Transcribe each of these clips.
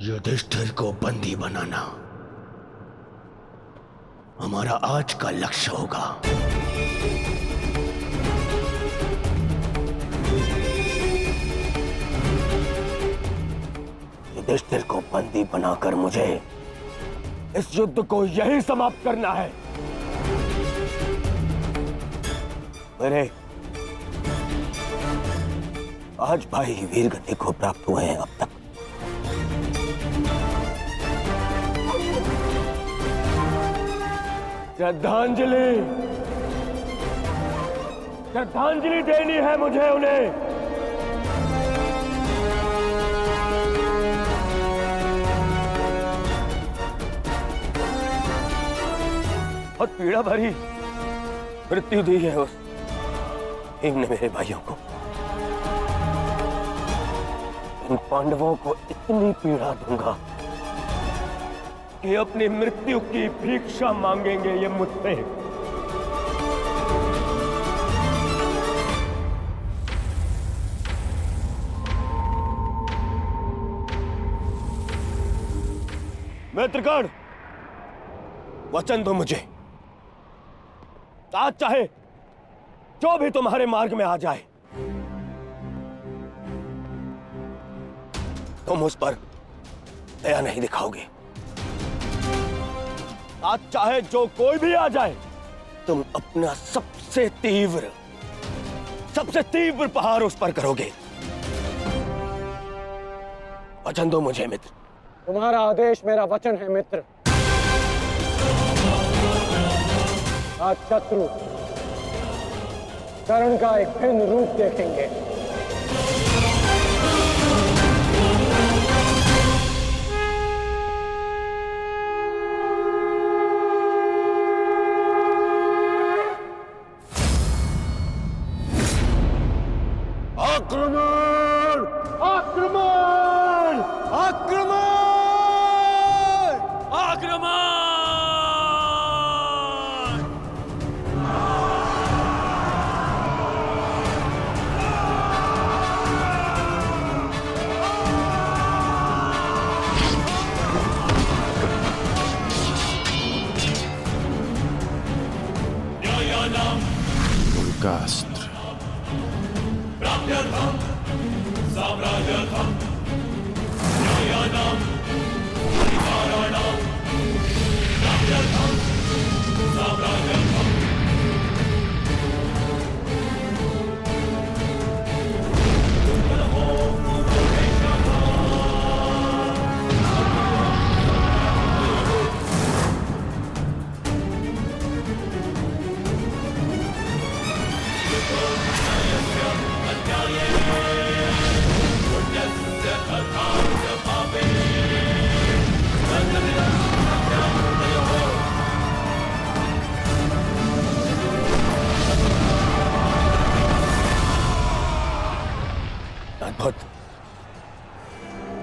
युधिष्ठिर को बंदी बनाना हमारा आज का लक्ष्य होगा। युधिष्ठिर को बंदी बनाकर मुझे इस युद्ध को यही समाप्त करना है। मेरे आज भाई वीर गति को प्राप्त हुए हैं अब तक। श्रद्धांजलि श्रद्धांजलि देनी है मुझे उन्हें। बहुत पीड़ा भरी मृत्यु दी है उस भीम ने मेरे भाइयों को। इन पांडवों को इतनी पीड़ा दूंगा कि अपनी मृत्यु की भिक्षा मांगेंगे ये मुझसे। मित्रगण, वचन दो मुझे, आज चाहे जो भी तुम्हारे मार्ग में आ जाए तुम उस पर दया नहीं दिखाओगे। आज चाहे जो कोई भी आ जाए तुम अपना सबसे तीव्र प्रहार उस पर करोगे। वचन दो मुझे मित्र। तुम्हारा आदेश मेरा वचन है मित्र। आज शत्रु कर्ण का एक भिन्न रूप देखेंगे। आक्रमण! आक्रमण! आक्रमण! आक्रमण! उनका अस्त्र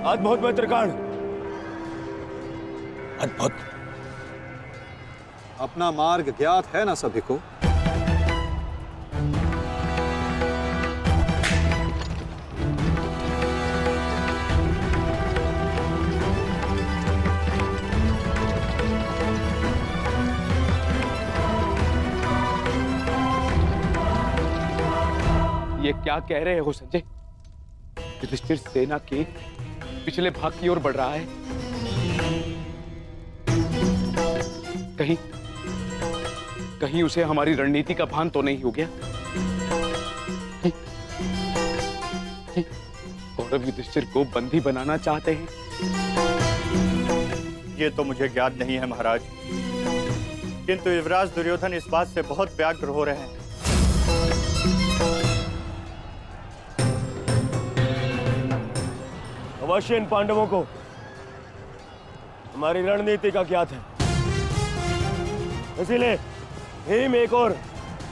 अद्भुत मित्रगण, अद्भुत। अपना मार्ग ज्ञात है ना सभी को? ये क्या कह रहे हो संजय? युधिष्ठिर सेना के पिछले भाग की ओर बढ़ रहा है। कहीं उसे हमारी रणनीति का भान तो नहीं हो गया? कौरव युधिष्ठिर को बंदी बनाना चाहते हैं? ये तो मुझे ज्ञात नहीं है महाराज, किंतु युवराज दुर्योधन इस बात से बहुत व्यग्र हो रहे हैं। अवश्य इन पांडवों को हमारी रणनीति का ज्ञात है, इसीलिए भीम एक और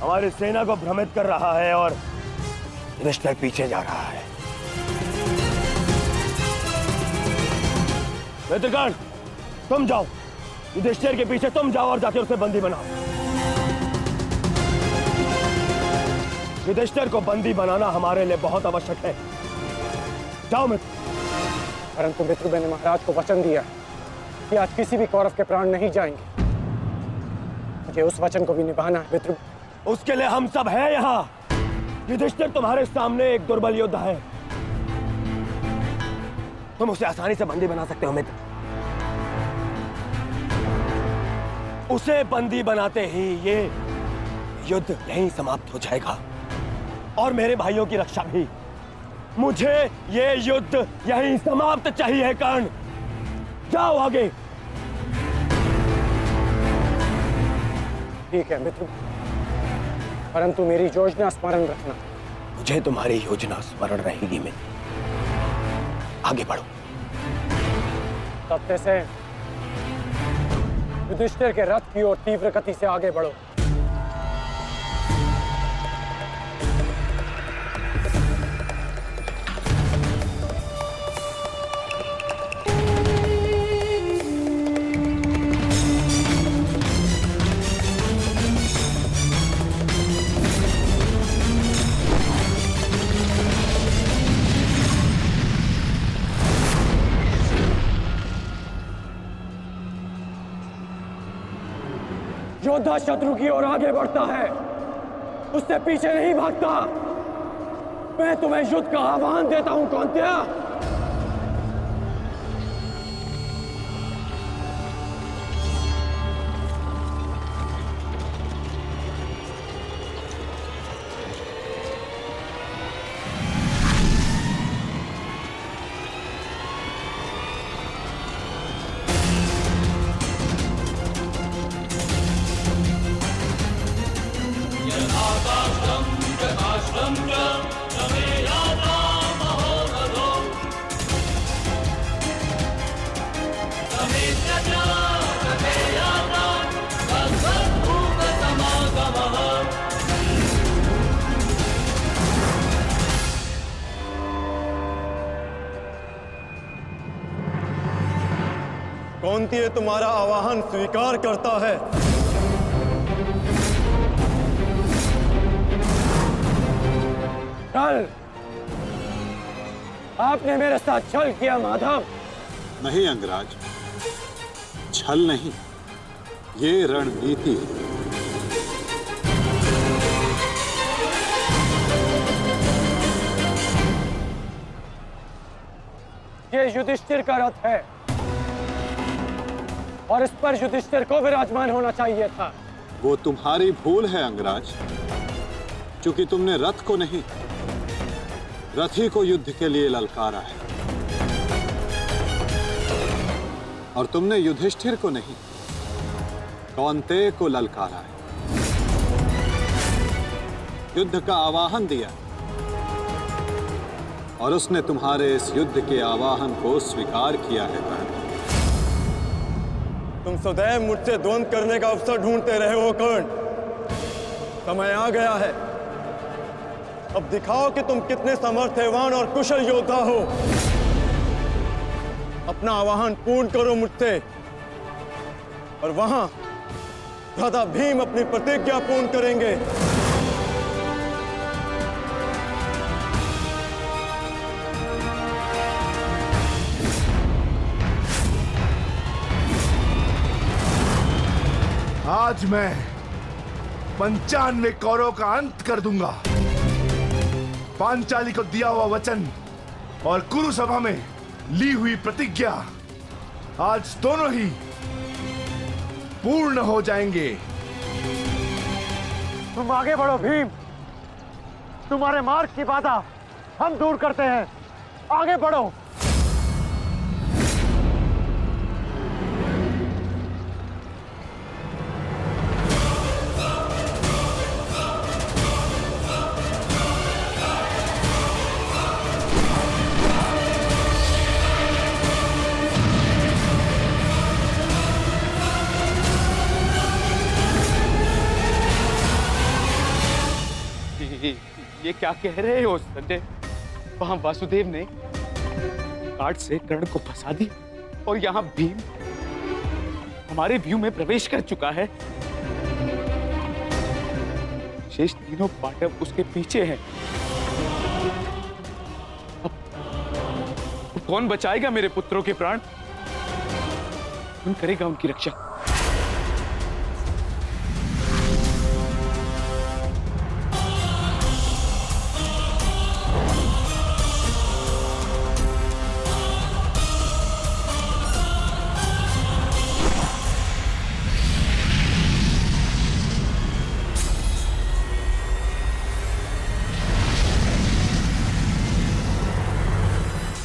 हमारी सेना को भ्रमित कर रहा है और युधिष्ठिर पीछे जा रहा है। मित्रगण, तुम जाओ, युधिष्ठिर के पीछे तुम जाओ और जाके उसे बंदी बनाओ। युधिष्ठिर को बंदी बनाना हमारे लिए बहुत आवश्यक है। जाओ मित्र, परंतु मित्र मैंने महाराज को वचन दिया कि आज किसी भी कौरव के प्राण नहीं जाएंगे। मुझे उस वचन को भी निभाना है मित्र। उसके लिए हम सब हैं यहाँ। युधिष्ठिर तुम्हारे सामने एक दुर्बल योद्धा है, तुम उसे आसानी से बंदी बना सकते हो मित्र। उसे बंदी बनाते ही ये युद्ध यहीं समाप्त हो जाएगा और मेरे भाइयों की रक्षा भी। मुझे ये युद्ध यहीं समाप्त चाहिए। कर्ण, जाओ आगे। ठीक है मित्र, परंतु मेरी योजना स्मरण रखना। मुझे तुम्हारी योजना स्मरण रहेगी मित्र। आगे बढ़ो। तब से युधिष्ठिर के रथ की ओर तीव्र गति से आगे बढ़ो। योद्धा शत्रु की ओर आगे बढ़ता है, उससे पीछे नहीं भागता। मैं तुम्हें युद्ध का आह्वान देता हूं कौंतेय। कौंतेय तुम्हारा आवाहन स्वीकार करता है। कल आपने मेरे साथ छल किया माधव। नहीं अंगराज, छल नहीं, ये रणनीति है। ये युधिष्ठिर का रथ है और इस पर युधिष्ठिर को विराजमान होना चाहिए था। वो तुम्हारी भूल है अंगराज, क्योंकि तुमने रथ को नहीं, रथी को युद्ध के लिए ललकारा है। और तुमने युधिष्ठिर को नहीं, कौंतेय को ललकारा है, युद्ध का आवाहन दिया और उसने तुम्हारे इस युद्ध के आवाहन को स्वीकार किया है। कर्ण, तुम सदैव मुझसे द्वंद्व करने का अवसर ढूंढते रहे हो कर्ण। समय आ गया है, अब दिखाओ कि तुम कितने समर्थवान और कुशल योद्धा हो। अपना आवाहन पूर्ण करो मुझसे और वहां भ्राता भीम अपनी प्रतिज्ञा पूर्ण करेंगे। आज मैं 95 कौरवों का अंत कर दूंगा। पांचाली को दिया हुआ वचन और कुरु सभा में ली हुई प्रतिज्ञा आज दोनों ही पूर्ण हो जाएंगे। तुम आगे बढ़ो भीम, तुम्हारे मार्ग की बाधा हम दूर करते हैं। आगे बढ़ो। ये क्या कह रहे हो संजय? वहां वासुदेव ने काट से कर्ण को फंसा दिया और यहाँ भीम हमारे व्यू में प्रवेश कर चुका है। शेष तीनों पांडव उसके पीछे हैं। अब कौन बचाएगा मेरे पुत्रों के प्राण? कौन करेगा उनकी रक्षा?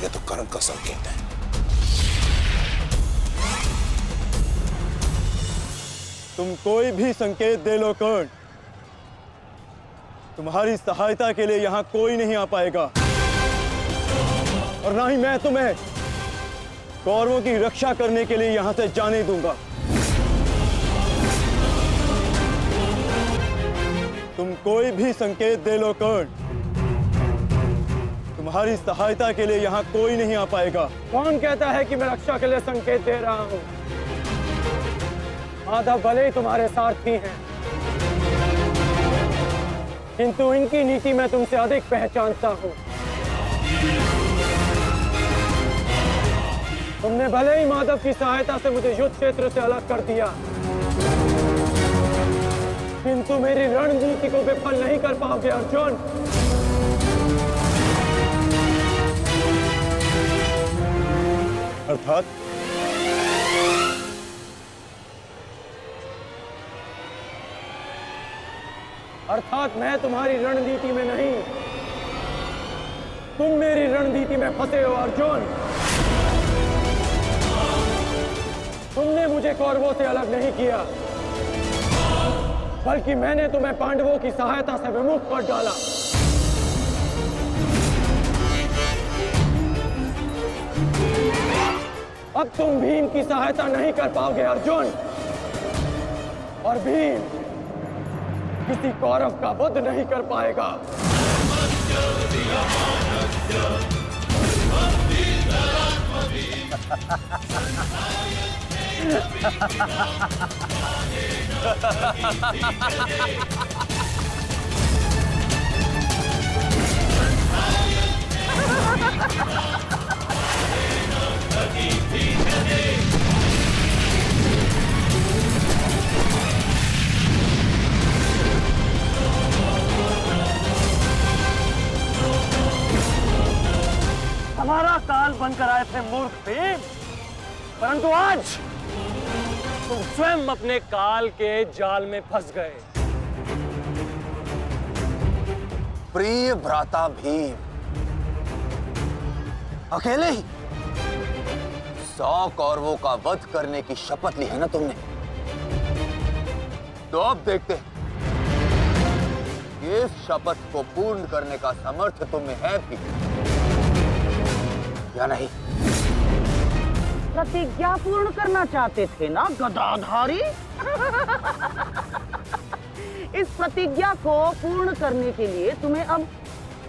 ये तो कर्म का संकेत है। तुम कोई भी संकेत दे लो कर्ण, तुम्हारी सहायता के लिए यहां कोई नहीं आ पाएगा, और ना ही मैं तुम्हें कौरवों की रक्षा करने के लिए यहां से जाने दूंगा। तुम कोई भी संकेत दे लो कर्ण, तुम्हारी सहायता के लिए यहां कोई नहीं आ पाएगा। कौन कहता है कि मैं रक्षा के लिए संकेत दे रहा हूं? माधव भले ही तुम्हारे सारथी हैं, किंतु इनकी नीति मैं तुमसे अधिक पहचानता हूं। तुमने भले ही माधव की सहायता से मुझे युद्ध क्षेत्र से अलग कर दिया, किंतु मेरी रणनीति को विफल नहीं कर पाओगे अर्जुन। अर्थात मैं तुम्हारी रणनीति में नहीं, तुम मेरी रणनीति में फंसे हो अर्जुन। तुमने मुझे कौरवों से अलग नहीं किया, बल्कि मैंने तुम्हें पांडवों की सहायता से विमुख कर डाला। अब तुम भीम की सहायता नहीं कर पाओगे अर्जुन, और भीम किसी कौरव का वध नहीं कर पाएगा। हमारा काल बनकर आए थे मूर्ख भीम, परंतु आज तुम स्वयं अपने काल के जाल में फंस गए। प्रिय भ्राता भीम, अकेले ही 100 कौरवों का वध करने की शपथ ली है ना तुमने? तो अब देखते हैं इस शपथ को पूर्ण करने का सामर्थ्य तुम्हें है भी या नहीं। प्रतिज्ञा पूर्ण करना चाहते थे ना गदाधारी? इस प्रतिज्ञा को पूर्ण करने के लिए तुम्हें अब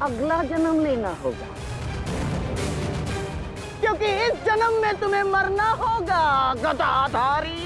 अगला जन्म लेना होगा, क्योंकि इस जन्म में तुम्हें मरना होगा गदाधारी।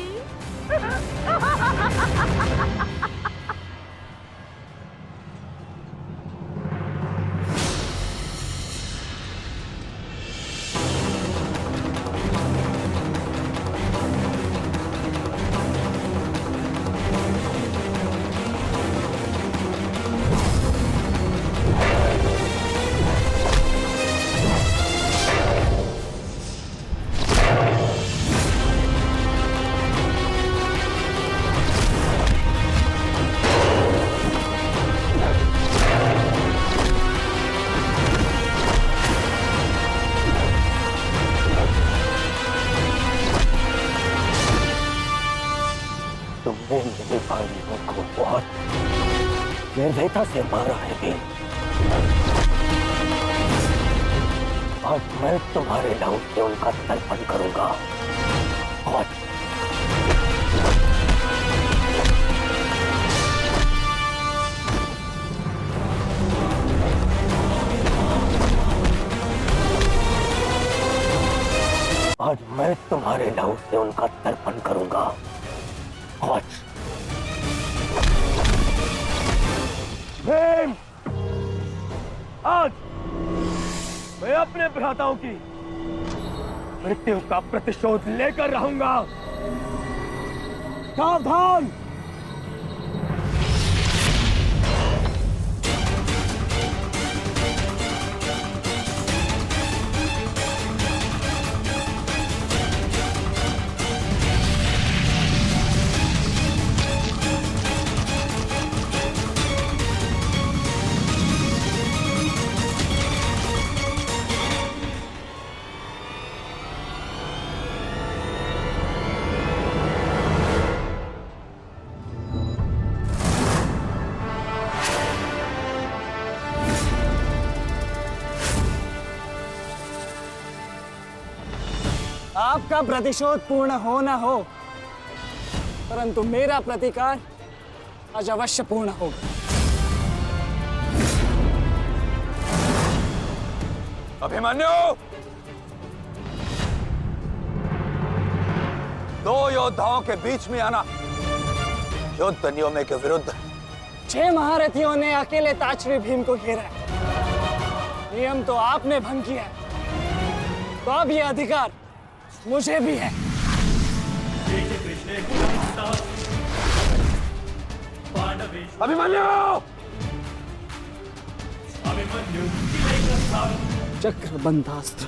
तुमने मेरे भाइयों को बहुत निर्दयता से मारा है भीम। आज मैं तुम्हारे लहू से उनका तर्पण करूंगा। आज मैं तुम्हारे लहू से उनका तर्पण करूंगा। आज भीम, आज मैं अपने भ्राताओं की मृत्यु का प्रतिशोध लेकर रहूंगा। सावधान! आपका प्रतिशोध पूर्ण हो ना हो, परंतु मेरा प्रतिकार आज अवश्य पूर्ण होगा। अभिमन्यु, दो योद्धाओं के बीच में आना युद्ध नियमों के विरुद्ध। 6 महारथियों ने अकेले ताचरी भीम को घेरा है। नियम तो आपने भंग किया है, तो अब यह अधिकार मुझे भी है। अभिमन्यु! चक्रबंधास्त्र।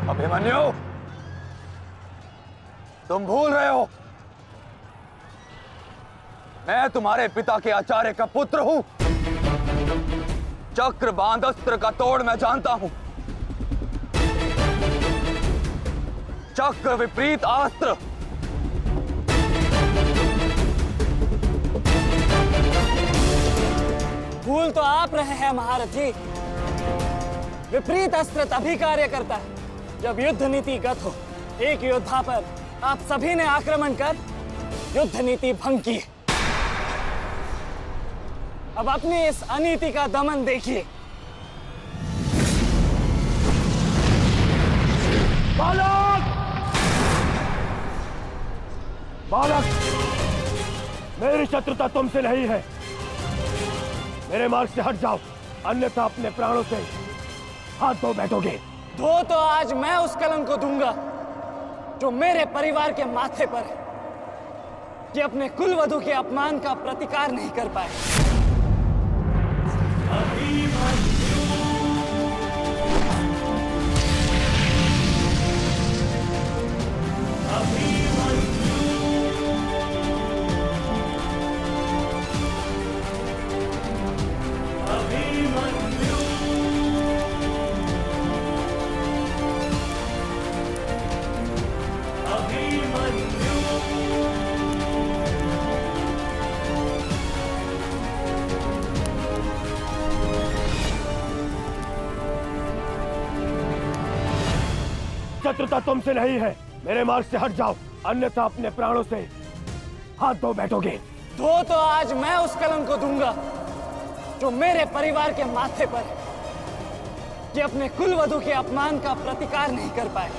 अभिमन्यु, तुम भूल रहे हो, मैं तुम्हारे पिता के आचार्य का पुत्र हूं। चक्रबांध अस्त्र का तोड़ मैं जानता हूं। चक्र विपरीत अस्त्र भूल तो आप रहे हैं महारथी। विपरीत अस्त्र तभी कार्य करता है जब युद्ध नीति गत हो। एक योद्धा पर आप सभी ने आक्रमण कर युद्ध नीति भंग की। अब अपनी इस अनीति का दमन देखिए। बालक! बालक! मेरी शत्रुता तुमसे नहीं है। मेरे मार्ग से हट जाओ, अन्यथा अपने प्राणों से हाथ धो बैठोगे। धो तो आज मैं उस कलंक को दूंगा जो मेरे परिवार के माथे पर है, कि अपने कुलवधु के अपमान का प्रतिकार नहीं कर पाए। शत्रुता तुमसे नहीं है। मेरे मार्ग से हट जाओ, अन्यथा अपने प्राणों से हाथ धो बैठोगे। धो तो आज मैं उस कलंक को दूंगा जो मेरे परिवार के माथे पर है, कि अपने कुलवधु के अपमान का प्रतिकार नहीं कर पाए।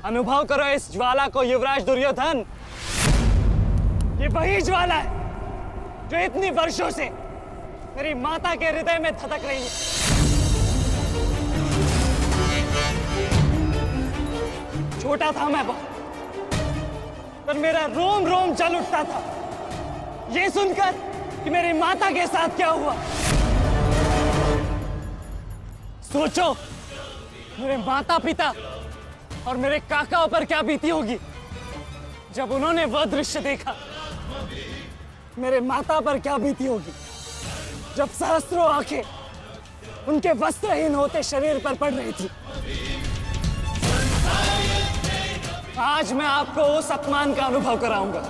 अनुभव करो इस ज्वाला को युवराज दुर्योधन। ये वही ज्वाला है जो इतनी वर्षों से मेरी माता के हृदय में धधक रही है। छोटा था मैं बहुत, पर मेरा रोम रोम जल उठता था ये सुनकर कि मेरी माता के साथ क्या हुआ। सोचो, मेरे माता पिता और मेरे काकाओं पर क्या बीती होगी जब उन्होंने वह दृश्य देखा। मेरे माता पर क्या बीती होगी जब सहस्त्रों आंखें उनके वस्त्रहीन होते शरीर पर पड़ रही थी। आज मैं आपको उस अपमान का अनुभव कराऊंगा।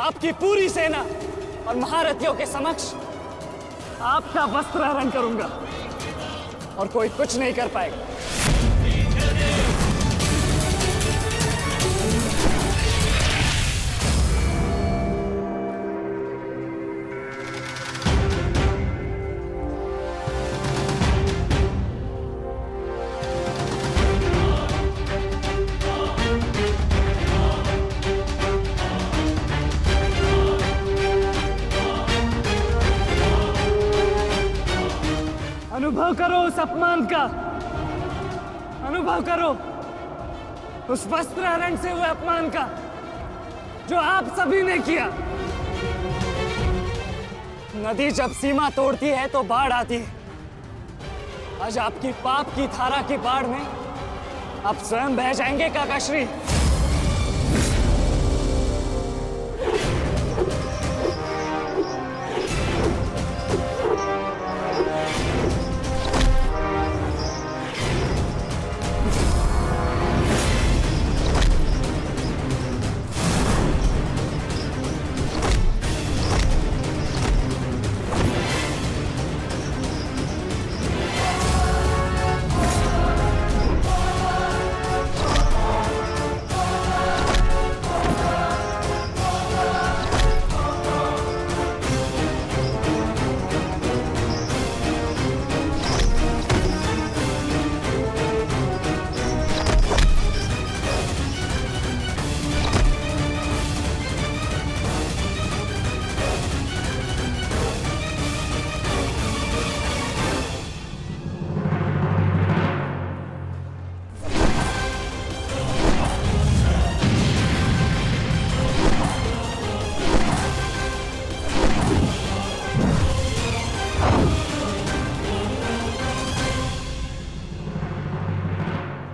आपकी पूरी सेना और महारथियों के समक्ष आपका वस्त्र हरण करूंगा और कोई कुछ नहीं कर पाएगा। अनुभव करो उस अपमान का, अनुभव करो उस वस्त्र हरण से हुए अपमान का जो आप सभी ने किया। नदी जब सीमा तोड़ती है तो बाढ़ आती है। आज आपकी पाप की धारा की बाढ़ में आप स्वयं बह जाएंगे काकाश्री।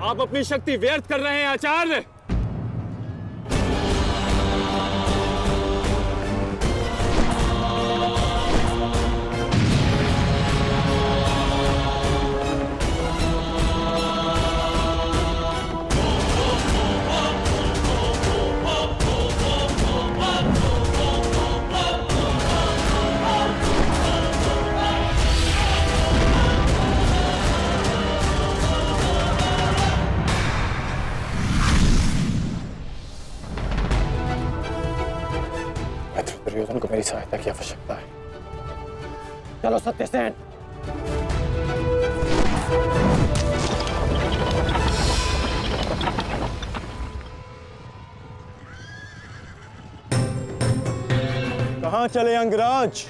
आप अपनी शक्ति व्यर्थ कर रहे हैं आचार्य। दुर्योधन को मेरी सहायता की आवश्यकता है। चलो सत्यसेन। कहां चले अंगराज?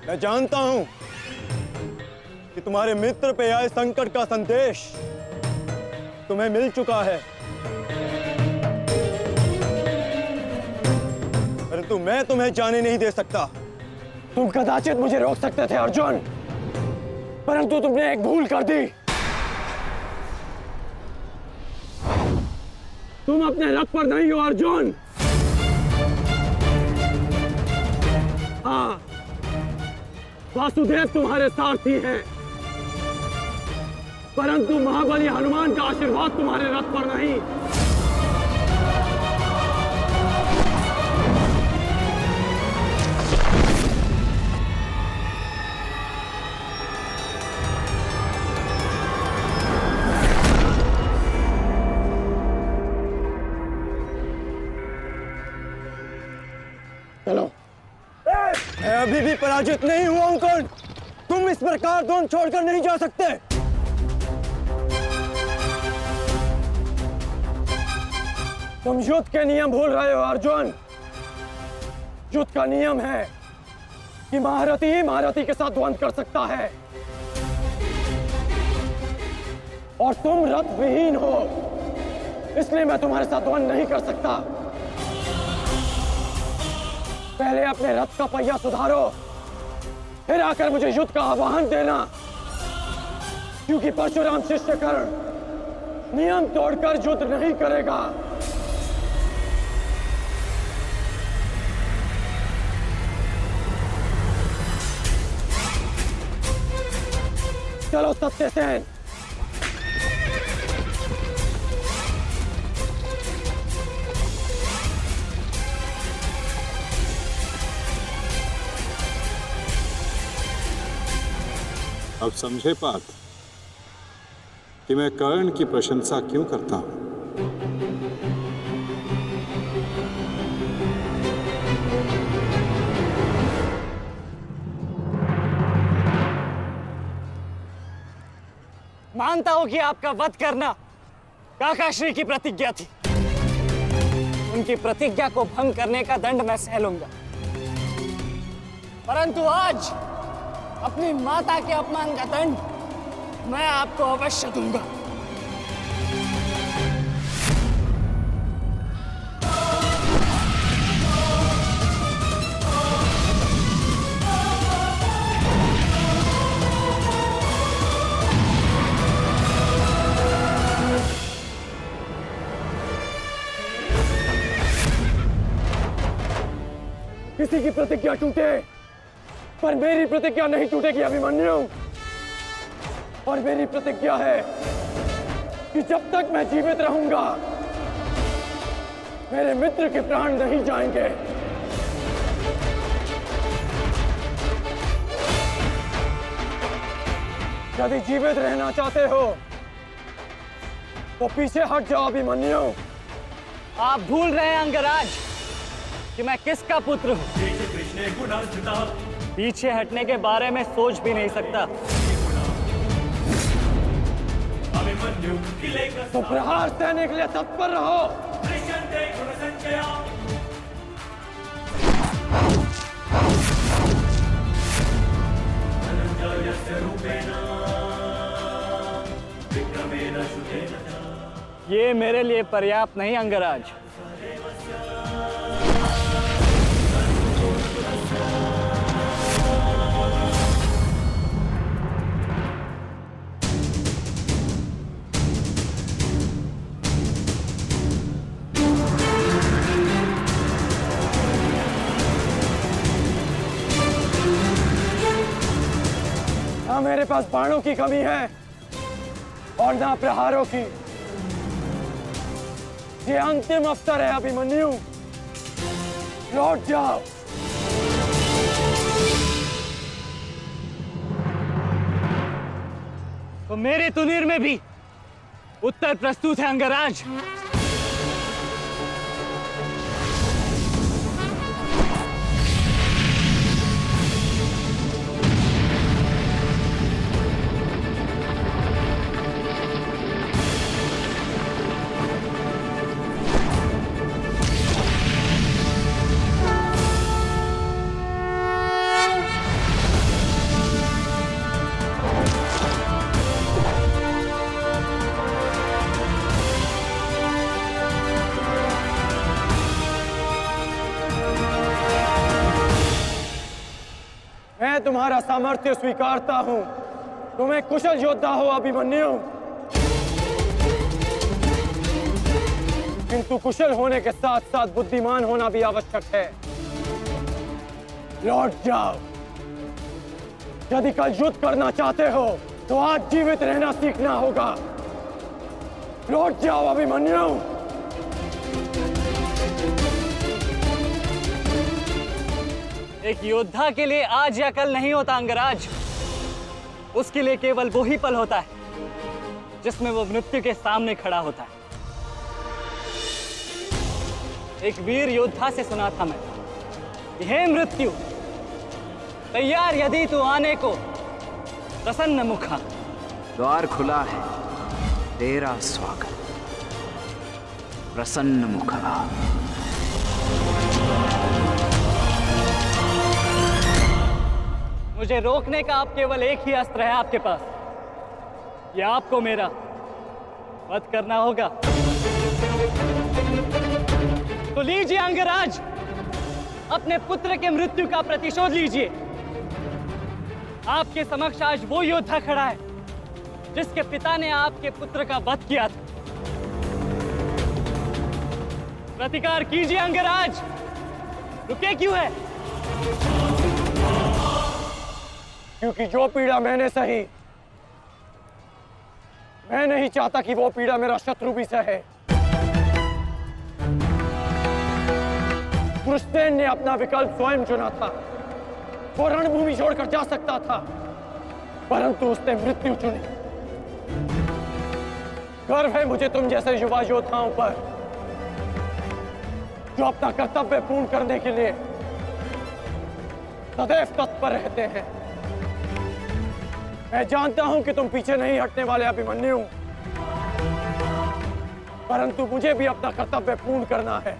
मैं जानता हूं कि तुम्हारे मित्र पे आए संकट का संदेश तुम्हें मिल चुका है, परंतु मैं तुम्हें जाने नहीं दे सकता। तुम कदाचित मुझे रोक सकते थे अर्जुन, परंतु तुमने एक भूल कर दी। तुम अपने रथ पर नहीं हो अर्जुन। हाँ, वासुदेव तुम्हारे सारथी हैं, परंतु महाबली हनुमान का आशीर्वाद तुम्हारे रथ पर नहीं। चलो। मैं अभी भी पराजित नहीं हुआ हूं कर्ण। तुम इस प्रकार द्रोण छोड़कर नहीं जा सकते। तुम युद्ध के नियम भूल रहे हो अर्जुन। युद्ध का नियम है कि महारथी ही महारथी के साथ द्वंद्व कर सकता है, और तुम रथ विहीन हो, इसलिए मैं तुम्हारे साथ द्वंद्व नहीं कर सकता। पहले अपने रथ का पहिया सुधारो, फिर आकर मुझे युद्ध का आह्वान देना, क्योंकि परशुराम शिष्य कर्ण नियम तोड़कर युद्ध नहीं करेगा। चलो सत्यसेन। अब समझे पार्थ कि मैं कर्ण की प्रशंसा क्यों करता हूं? मानता हूं कि आपका वध करना काकाश्री की प्रतिज्ञा थी। उनकी प्रतिज्ञा को भंग करने का दंड मैं सह लूंगा, परंतु आज अपनी माता के अपमान का दंड मैं आपको अवश्य दूंगा। किसी की प्रतिज्ञा टूटे पर मेरी प्रतिज्ञा नहीं टूटेगी अभिमन्यु। और मेरी प्रतिज्ञा है कि जब तक मैं जीवित रहूंगा मेरे मित्र के प्राण नहीं जाएंगे। यदि जीवित रहना चाहते हो तो पीछे हट जाओ अभिमन्यु। आप भूल रहे हैं अंगराज कि मैं किसका पुत्र हूं। पीछे हटने के बारे में सोच भी नहीं सकता। तो प्रहार सहने के लिए तत्पर रहो। ये मेरे लिए पर्याप्त नहीं अंगराज। ना मेरे पास बाणों की कमी है और ना प्रहारों की। ये अंतिम अवसर है अभिमन्यु, लौट जाओ। तो मेरे तुनीर में भी उत्तर प्रस्तुत है अंगराज। मैं तुम्हारा सामर्थ्य स्वीकारता हूं। तुम एक कुशल योद्धा हो अभिमन्यु, किंतु कुशल होने के साथ साथ बुद्धिमान होना भी आवश्यक है। लौट जाओ। यदि कल युद्ध करना चाहते हो तो आज जीवित रहना सीखना होगा। लौट जाओ अभिमन्यु। एक योद्धा के लिए आज या कल नहीं होता अंगराज। उसके लिए केवल वो ही पल होता है जिसमें वो मृत्यु के सामने खड़ा होता है। एक वीर योद्धा से सुना था मैं, हे मृत्यु, तैयार यदि तू आने को, प्रसन्न मुखा। द्वार खुला है, तेरा स्वागत, प्रसन्न मुखा। मुझे रोकने का अब केवल एक ही अस्त्र है आपके पास। यह आपको मेरा वध करना होगा। तो लीजिए अंगराज, अपने पुत्र के मृत्यु का प्रतिशोध लीजिए। आपके समक्ष आज वो योद्धा खड़ा है जिसके पिता ने आपके पुत्र का वध किया था। प्रतिकार कीजिए अंगराज, रुके क्यों है? क्योंकि जो पीड़ा मैंने सही, मैं नहीं चाहता कि वो पीड़ा मेरा शत्रु भी सहे। पुरुषसेन ने अपना विकल्प स्वयं चुना था। वो रणभूमि छोड़कर जा सकता था, परंतु उसने मृत्यु चुनी। गर्व है मुझे तुम जैसे युवा योद्धाओं पर, जो अपना कर्तव्य पूर्ण करने के लिए सदैव तत्पर रहते हैं। मैं जानता हूं कि तुम पीछे नहीं हटने वाले अभिमन्यु, परंतु मुझे भी अपना कर्तव्य पूर्ण करना है।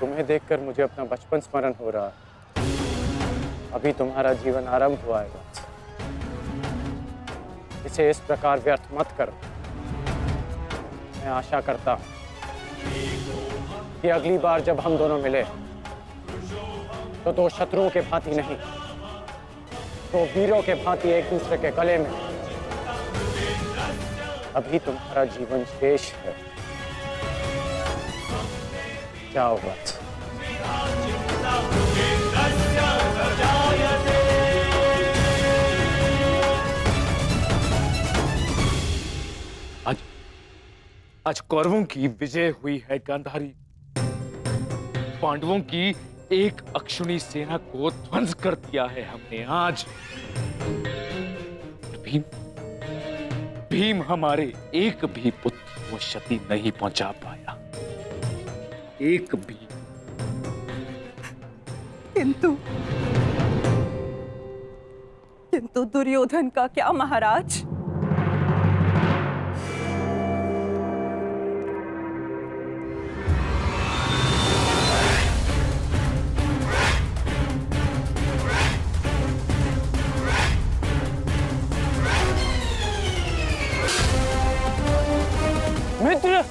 तुम्हें देखकर मुझे अपना बचपन स्मरण हो रहा है। अभी तुम्हारा जीवन आरंभ हुआ है, इसे इस प्रकार व्यर्थ मत करो। मैं आशा करता हूं कि अगली बार जब हम दोनों मिले तो दो शत्रुओं के भांति नहीं, दो वीरों के भांति एक दूसरे के गले में। अभी तुम्हारा जीवन शेष है, जाओ बस। आज कौरवों की विजय हुई है गांधारी। पांडवों की एक अक्षुणी सेना को ध्वंस कर दिया है हमने आज। भीम हमारे एक भी पुत्र को क्षति नहीं पहुंचा पाया, एक भी। किंतु दुर्योधन का क्या महाराज? मित्र,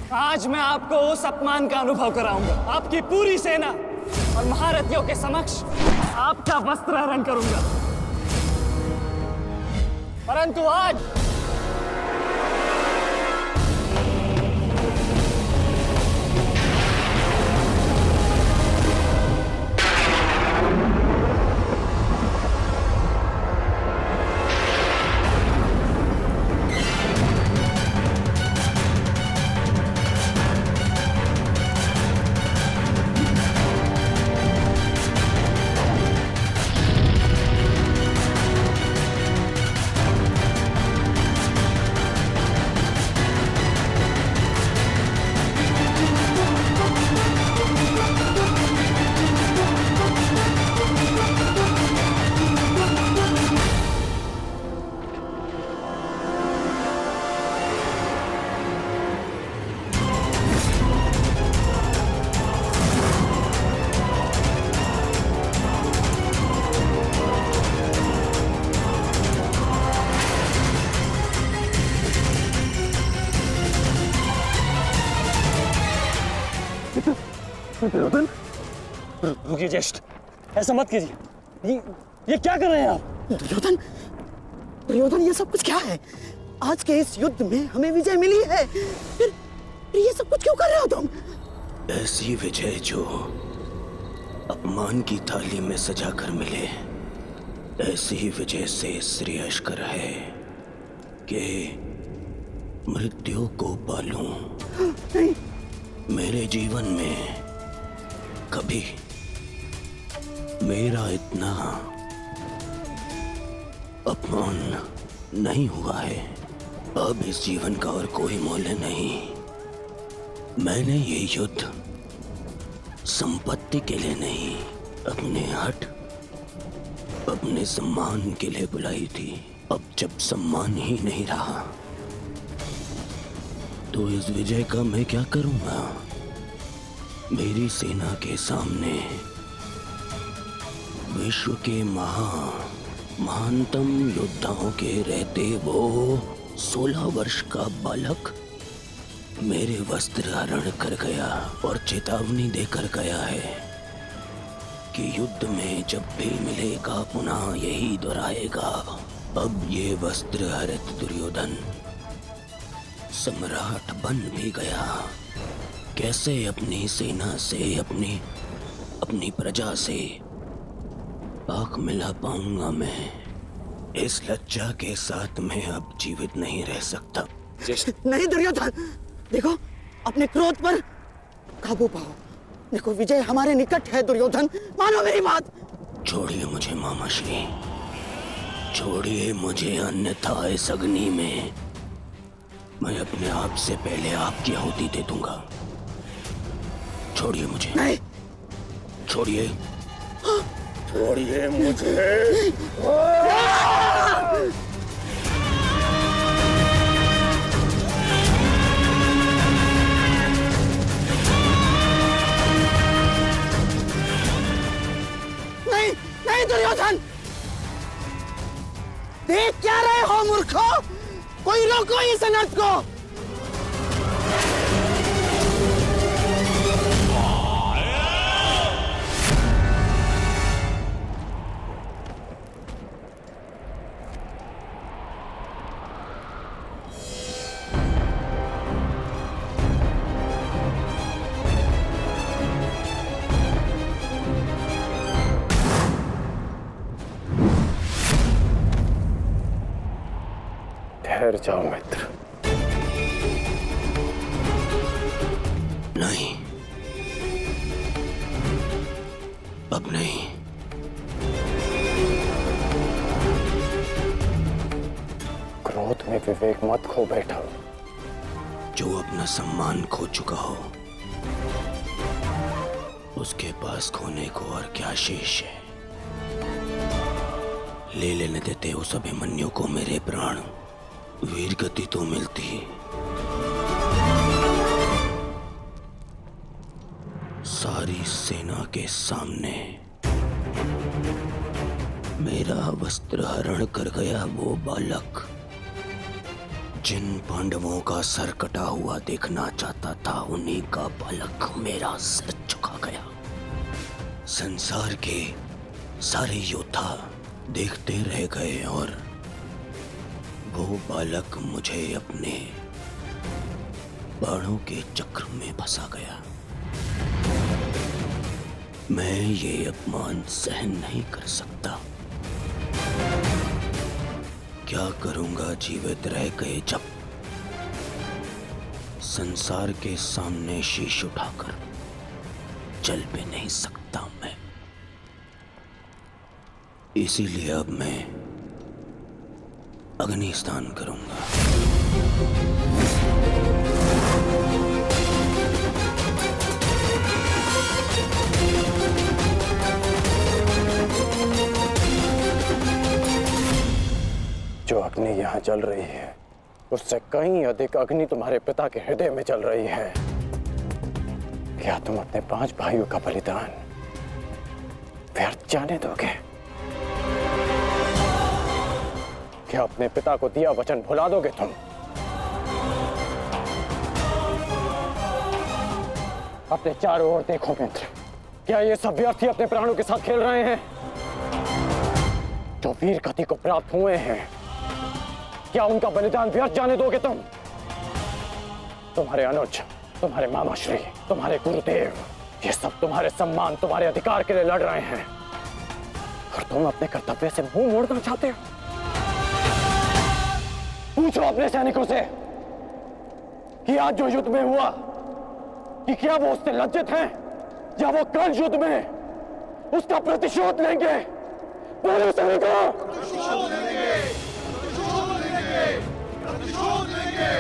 आज मैं आपको उस अपमान का अनुभव कराऊंगा। आपकी पूरी सेना और महारथियों के समक्ष आपका वस्त्र हरण करूंगा। परंतु आज रुकिए ज्येष्ठ, ऐसा मत कीजिए। ये क्या कर रहे हैं आप? दुर्योधन, दुर्योधन, ये सब कुछ क्या है? आज के इस युद्ध में हमें विजय मिली है, फिर ये सब कुछ क्यों कर रहे हो तुम? ऐसी विजय जो अपमान की थाली में सजा कर मिले, ऐसी विजय से श्रेयस्कर है कि मृत्यु को पालूं। नहीं। मेरे जीवन में कभी मेरा इतना अपमान नहीं हुआ है। अब इस जीवन का और कोई मूल्य नहीं। मैंने ये युद्ध संपत्ति के लिए नहीं, अपने हट, अपने सम्मान के लिए बुलाई थी। अब जब सम्मान ही नहीं रहा तो इस विजय का मैं क्या करूंगा? मेरी सेना के सामने विश्व के महानतम योद्धाओं के रहते वो 16 वर्ष का बालक मेरे वस्त्र हरण कर गया और चेतावनी देकर गया है कि युद्ध में जब भी मिलेगा पुनः यही दोहराएगा। अब ये वस्त्र हरित दुर्योधन सम्राट बन भी गया। कैसे अपनी सेना से, अपनी प्रजा से आंख मिला पाऊंगा मैं? इस लज्जा के साथ मैं अब जीवित नहीं रह सकता। नहीं दुर्योधन, देखो अपने क्रोध पर काबू पाओ। देखो विजय हमारे निकट है दुर्योधन, मानो मेरी बात। छोड़िए मुझे मामाश्री, छोड़िए मुझे, अन्यथा इस अग्नि में मैं अपने आप से पहले आपकी आहुति दे दूंगा। छोड़िए मुझे। नहीं। छोड़िए, छोड़िए मुझे। नहीं, नहीं दुर्योधन, देख क्या रहे हो मूर्खों? कोई रोको इस अनर्थ को। ठहर जाओ मित्र। नहीं, अब नहीं। क्रोध में विवेक मत खो बैठा। जो अपना सम्मान खो चुका हो उसके पास खोने को और क्या शेष है? ले लेने देते उस अभिमन्यु को मेरे प्राण, वीर गति तो मिलती। सारी सेना के सामने मेरा वस्त्र हरण कर गया वो बालक, जिन पांडवों का सर कटा हुआ देखना चाहता था, उन्हीं का बालक मेरा सर झुका गया। संसार के सारे योद्धा देखते रह गए और वो बालक मुझे अपने बाणों के चक्र में फंसा गया। मैं ये अपमान सहन नहीं कर सकता। क्या करूंगा जीवित रह गए जब संसार के सामने शीश उठाकर चल भी नहीं सकता मैं। इसीलिए अब मैं अग्नि स्नान करूंगा। जो अग्नि यहाँ जल रही है उससे कहीं अधिक अग्नि तुम्हारे पिता के हृदय में जल रही है। क्या तुम अपने 5 भाइयों का बलिदान व्यर्थ जाने दोगे? क्या अपने पिता को दिया वचन भुला दोगे तुम? अपने चारों ओर देखो मित्र, क्या ये सब व्यर्थी अपने प्राणों के साथ खेल रहे हैं? जो वीर गति को प्राप्त हुए हैं, क्या उनका बलिदान व्यर्थ जाने दोगे तुम? तुम्हारे अनुज, तुम्हारे मामाश्री, तुम्हारे गुरुदेव, ये सब तुम्हारे सम्मान, तुम्हारे अधिकार के लिए लड़ रहे हैं, और तुम अपने कर्तव्य से मुंह मोड़ना चाहते हो। पूछो अपने सैनिकों से कि आज जो युद्ध में हुआ, कि क्या वो उससे लज्जित हैं, या वो कल युद्ध में उसका प्रतिशोध लेंगे? बोलो सैनिकों! प्रतिशोध लेंगे! प्रतिशोध लेंगे! प्रतिशोध लेंगे!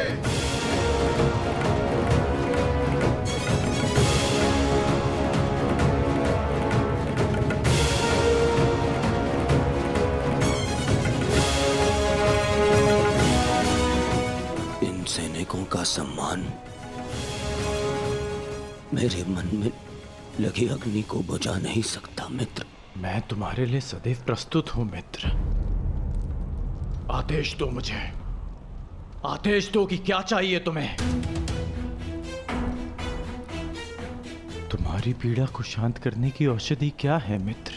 इन सैनिकों का सम्मान मेरे मन में लगी अग्नि को बुझा नहीं सकता मित्र। मैं तुम्हारे लिए सदैव प्रस्तुत हूं मित्र। आदेश दो मुझे, आदेश दो कि क्या चाहिए तुम्हें। तुम्हारी पीड़ा को शांत करने की औषधि क्या है मित्र?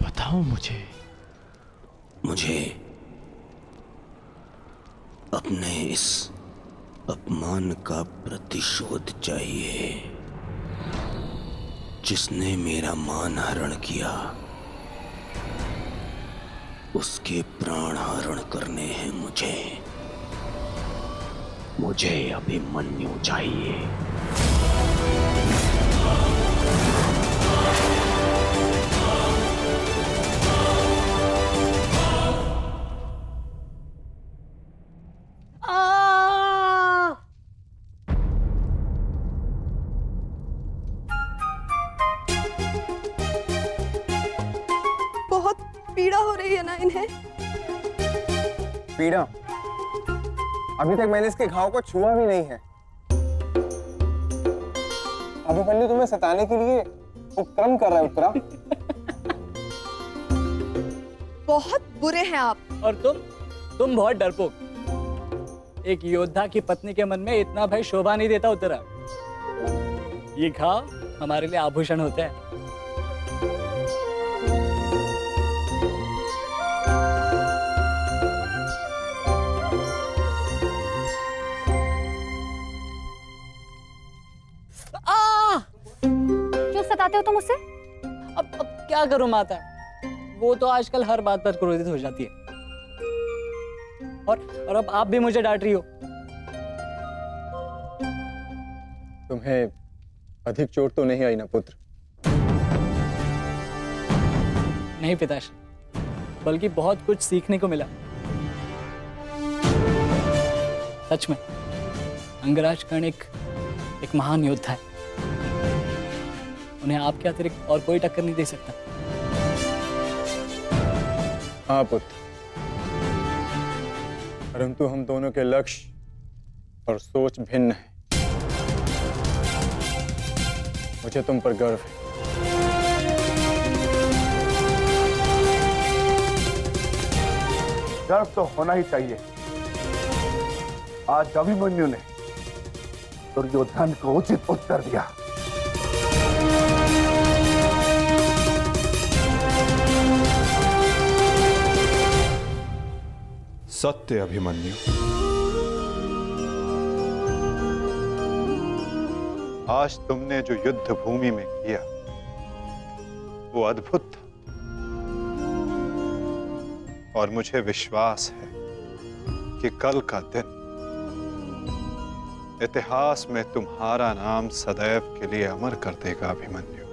बताओ मुझे। मुझे अपने इस अपमान का प्रतिशोध चाहिए। जिसने मेरा मान हरण किया, उसके प्राण हरण करने हैं मुझे। मुझे अभिमन्यु चाहिए। पीड़ा हो रही है ना इन्हें? पीड़ा? अभी तक मैंने इसके घाव को छुआ भी नहीं है। अभिमन्यु तुम्हें सताने के लिए उपक्रम कर रहा है उत्तरा। बहुत बुरे हैं आप। और तुम बहुत डरपोक। एक योद्धा की पत्नी के मन में इतना भय शोभा नहीं देता उत्तरा। ये घाव हमारे लिए आभूषण होता है। क्यों सताते हो तुम उसे? अब क्या करूं माता, वो तो आजकल हर बात पर क्रोधित हो जाती है। और अब आप भी मुझे डांट रही हो। तुम्हें अधिक चोट तो नहीं आई ना पुत्र? नहीं पिताश्री, बल्कि बहुत कुछ सीखने को मिला। सच में अंगराज कर्ण एक महान योद्धा है। उन्हें आपके अतिरिक्त और कोई टक्कर नहीं दे सकता। हाँ पुत्र, परंतु हम दोनों के लक्ष्य और सोच भिन्न है। मुझे तुम पर गर्व है। गर्व तो होना ही चाहिए। आज अभिमन्यु ने दुर्योधन को उचित उत्तर दिया। सत्य अभिमन्यु, आज तुमने जो युद्ध भूमि में किया वो अद्भुत था, और मुझे विश्वास है कि कल का दिन इतिहास में तुम्हारा नाम सदैव के लिए अमर कर देगा अभिमन्यु।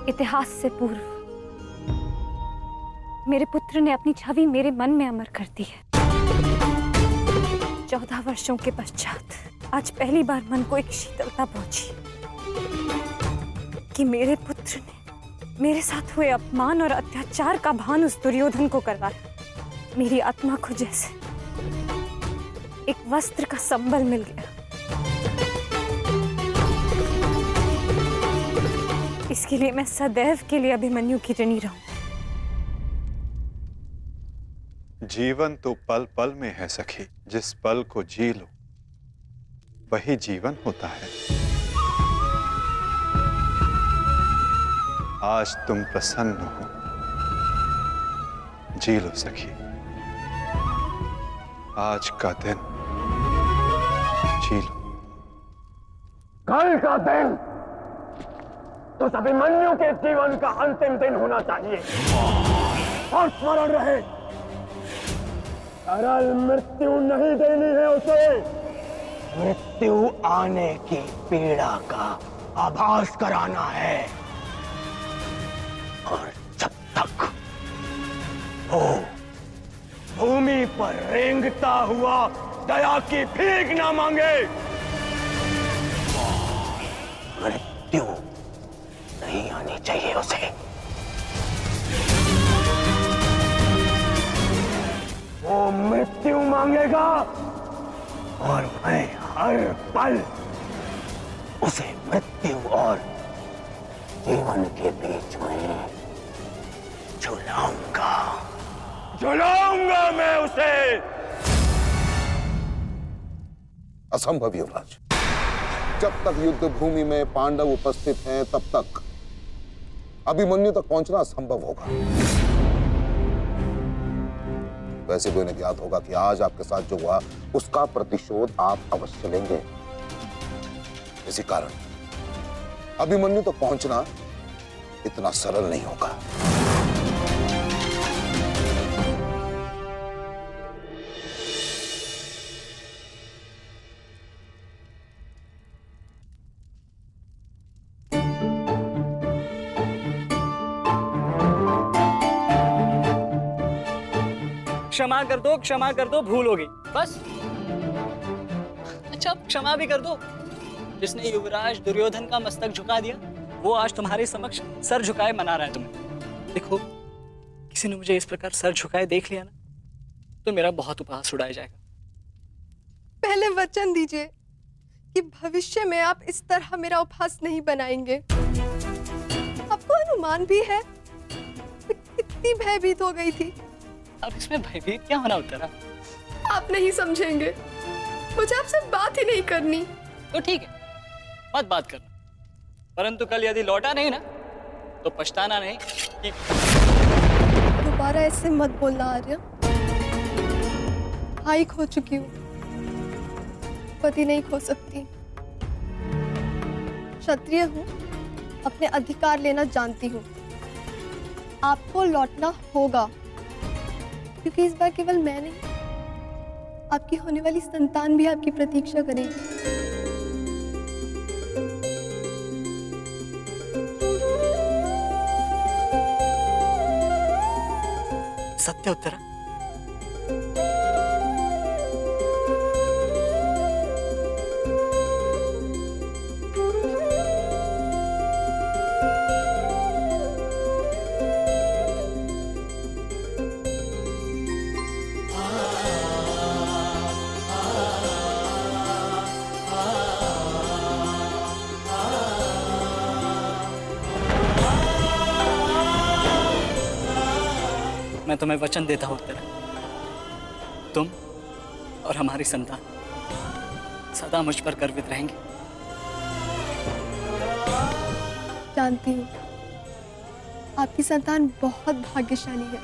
इतिहास से पूर्व मेरे पुत्र ने अपनी छवि मेरे मन में अमर कर दी है। 14 वर्षों के पश्चात आज पहली बार मन को एक शीतलता पहुंची कि मेरे पुत्र ने मेरे साथ हुए अपमान और अत्याचार का भान उस दुर्योधन को करवाया। मेरी आत्मा को जैसे एक वस्त्र का संबल मिल गया। इसके लिए मैं सदैव के लिए अभिमन्यु की ऋणी रहूं। जीवन तो पल पल में है सखी, जिस पल को जी लो वही जीवन होता है। आज तुम प्रसन्न हो, जी लो सखी, आज का दिन जी लो। कल का दिन तो अभिमन्यु के जीवन का अंतिम दिन होना चाहिए, और स्मरण रहे, सरल मृत्यु नहीं देनी है उसे। मृत्यु आने की पीड़ा का आभास कराना है, और जब तक वो भूमि पर रेंगता हुआ दया की भीख ना मांगे, मृत्यु नहीं आनी चाहिए उसे। वो मृत्यु मांगेगा और मैं हर पल उसे मृत्यु और जीवन के बीच में झुलाऊंगा, झुलाऊंगा मैं उसे। असंभव युवराज, जब तक युद्ध भूमि में पांडव उपस्थित हैं तब तक अभिमन्यु तक पहुंचना असंभव होगा। वैसे भी उन्हें ज्ञात होगा कि आज आपके साथ जो हुआ उसका प्रतिशोध आप अवश्य लेंगे। इसी कारण अभिमन्यु तक पहुंचना इतना सरल नहीं होगा। क्षमा कर दो, भूल हो गई बस। अच्छा, क्षमा भी कर दो। जिसने युवराज दुर्योधन का मस्तक झुका दिया, वो आज तुम्हारे समक्ष सर झुकाए मना रहा है तुम्हें। देखो, किसी ने मुझे इस प्रकार सर झुकाए देख लिया ना, तो मेरा बहुत उपहास उड़ाया जाएगा। पहले वचन दीजिए कि भविष्य में आप इस तरह मेरा उपहास नहीं बनाएंगे। आपको अनुमान भी है मैं कितनी भयभीत हो गई थी। अब इसमें भयभीत क्या होना उत्तरा? आप नहीं समझेंगे, मुझे आपसे बात ही नहीं करनी। तो ठीक है, मत बात करना, परंतु कल यदि लौटा नहीं ना तो पछताना नहीं कि... दोबारा ऐसे मत बोलना आर्य। भाई खो चुकी हूँ, पति नहीं खो सकती। क्षत्रिय हूँ, अपने अधिकार लेना जानती हूँ। आपको लौटना होगा, क्योंकि इस बार केवल मैं नहीं, आपकी होने वाली संतान भी आपकी प्रतीक्षा करेगी। सत्य उत्तरा? मैं तुम्हें वचन देता हूं उत्तरा, तुम और हमारी संतान सदा मुझ पर गर्वित रहेंगे। जानती हूँ आपकी संतान बहुत भाग्यशाली है,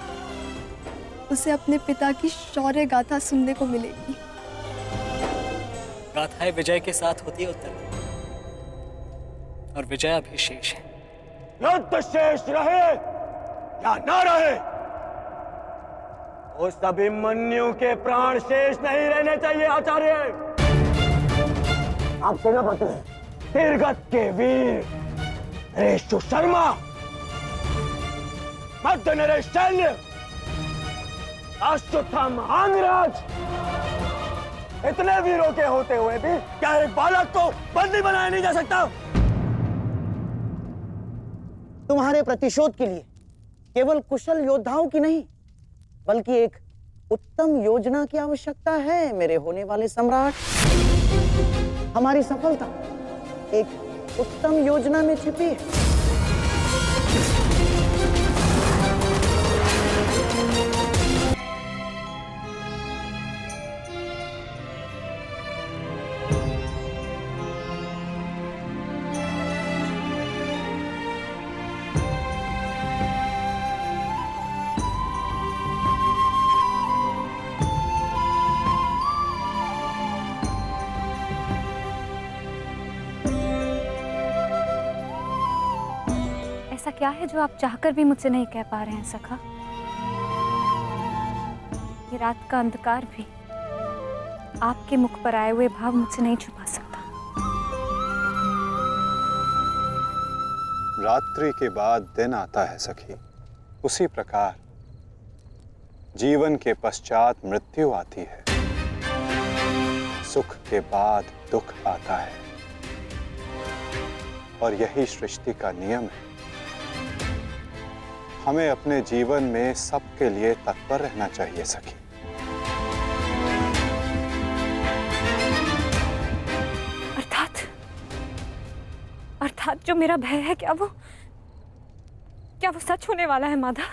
उसे अपने पिता की शौर्य गाथा सुनने को मिलेगी। गाथाएं विजय के साथ होती है उत्तरा, और विजय अभी शेष है। युद्ध शेष रहे या न रहे, उस अभिमन्यु के प्राण शेष नहीं रहने चाहिए आचार्य। आप सेनापति तीरगत के वीर नरेश शर्मा, मध्य नरेश सैन्य, अश्वत्थाम अंगराज, इतने वीरों के होते हुए भी क्या एक बालक को बंदी बनाया नहीं जा सकता? तुम्हारे प्रतिशोध के लिए केवल कुशल योद्धाओं की नहीं, बल्कि एक उत्तम योजना की आवश्यकता है मेरे होने वाले सम्राट। हमारी सफलता एक उत्तम योजना में छिपी है। ऐसा क्या है जो आप चाहकर भी मुझसे नहीं कह पा रहे हैं सखा? ये रात का अंधकार भी आपके मुख पर आए हुए भाव मुझसे नहीं छुपा सकता। रात्रि के बाद दिन आता है सखी, उसी प्रकार जीवन के पश्चात मृत्यु आती है। सुख के बाद दुख आता है और यही सृष्टि का नियम है। हमें अपने जीवन में सबके लिए तत्पर रहना चाहिए सखी। अर्थात जो मेरा भय है, क्या वो सच होने वाला है माधव?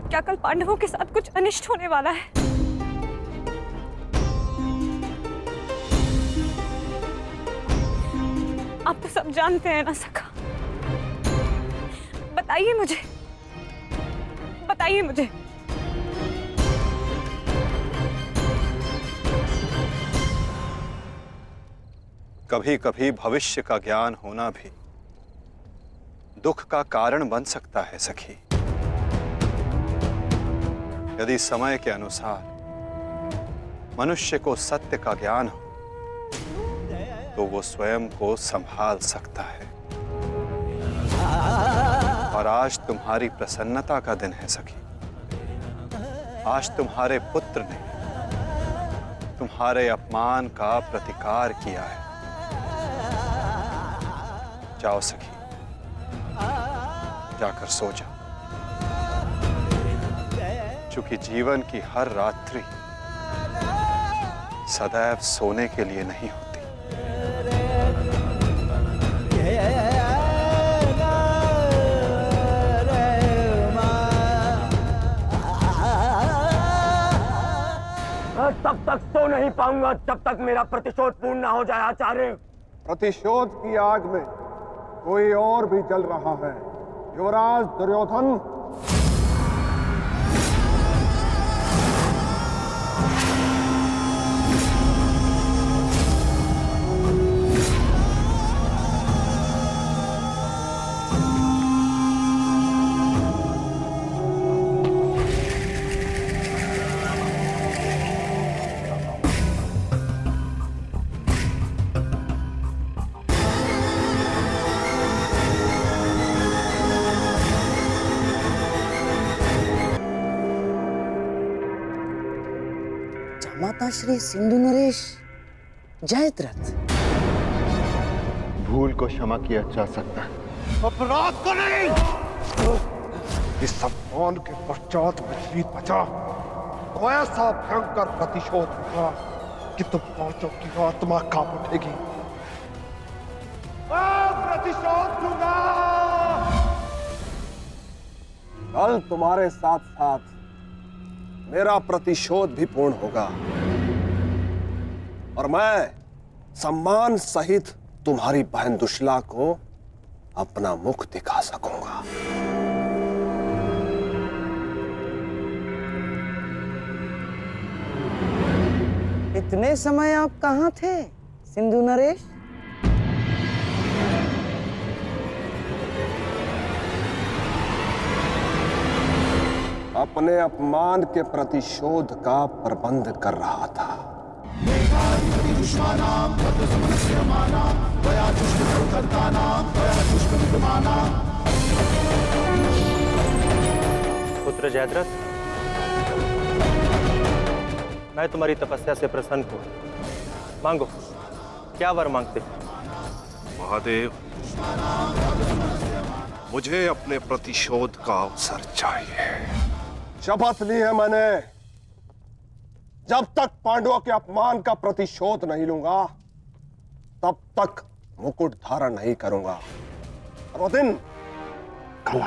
क्या कल पांडवों के साथ कुछ अनिष्ट होने वाला है? आप तो सब जानते हैं ना सखा। बताइए मुझे, बताइए मुझे। कभी कभी भविष्य का ज्ञान होना भी दुख का कारण बन सकता है सखी। यदि समय के अनुसार मनुष्य को सत्य का ज्ञान हो तो वो स्वयं को संभाल सकता है। और आज तुम्हारी प्रसन्नता का दिन है सखी। आज तुम्हारे पुत्र ने तुम्हारे अपमान का प्रतिकार किया है। जाओ सखी, जाकर सो जाओ, क्योंकि जीवन की हर रात्रि सदैव सोने के लिए नहीं होती। तब तक सो नहीं पाऊंगा जब तक मेरा प्रतिशोध पूर्ण ना हो जाए आचार्य। प्रतिशोध की आग में कोई और भी जल रहा है। युवराज दुर्योधन, माता श्री सिंधु नरेश जयद्रथ। भूल को क्षमा किया जा सकता है, अपराध को नहीं। इस सम्मान के पश्चात विचलित बचा तो ऐसा भयंकर प्रतिशोध होगा कि तुम पांचों की आत्मा कांप उठेगी। प्रतिशोध दूंगा। कल तुम्हारे साथ साथ मेरा प्रतिशोध भी पूर्ण होगा और मैं सम्मान सहित तुम्हारी बहन दुशला को अपना मुख दिखा सकूंगा। इतने समय आप कहाँ थे सिंधु नरेश? अपने अपमान के प्रतिशोध का प्रबंध कर रहा था। पुत्र जयद्रथ, मैं तुम्हारी तपस्या से प्रसन्न हूं। मांगो, क्या वर मांगते? महादेव, मुझे अपने प्रतिशोध का अवसर चाहिए। शपथ ली है मैंने, जब तक पांडवों के अपमान का प्रतिशोध नहीं लूंगा तब तक मुकुट धारण नहीं करूंगा। और वो दिन कल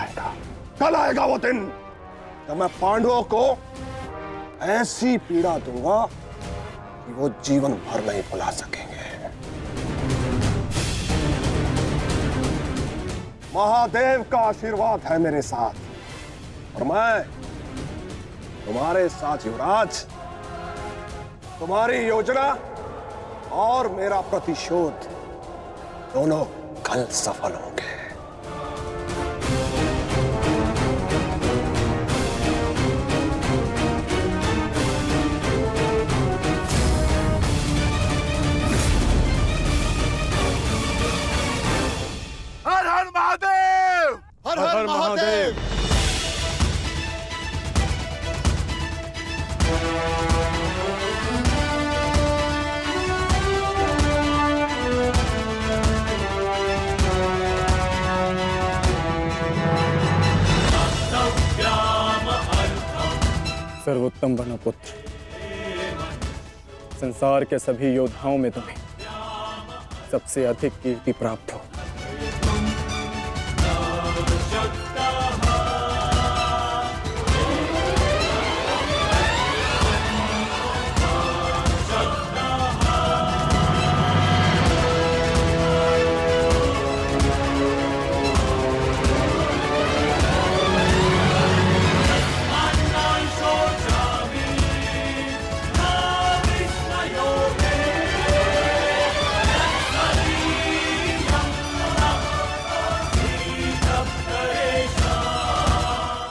आएगा वो दिन जब मैं पांडवों को ऐसी पीड़ा दूंगा कि वो जीवन भर नहीं भुला सकेंगे। महादेव का आशीर्वाद है मेरे साथ और मैं तुम्हारे साथ युवराज। तुम्हारी योजना और मेरा प्रतिशोध दोनों कल सफल होंगे। हर हर महादेव, हर हर महादेव। सर्वोत्तम बनो पुत्र। संसार के सभी योद्धाओं में तुम्हें सबसे अधिक कीर्ति प्राप्त हो।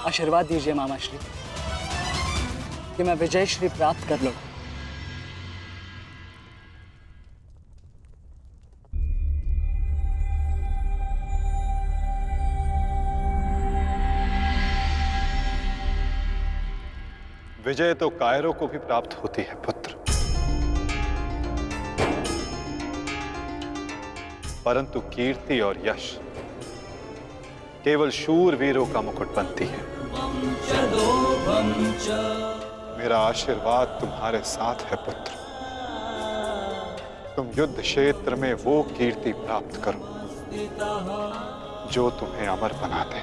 आशीर्वाद दीजिए मामा श्री कि मैं विजय श्री प्राप्त कर लूं। विजय तो कायरों को भी प्राप्त होती है पुत्र, परंतु कीर्ति और यश केवल शूरवीरों का मुकुट बनती है। मेरा आशीर्वाद तुम्हारे साथ है पुत्र। तुम युद्ध क्षेत्र में वो कीर्ति प्राप्त करो जो तुम्हें अमर बना दे।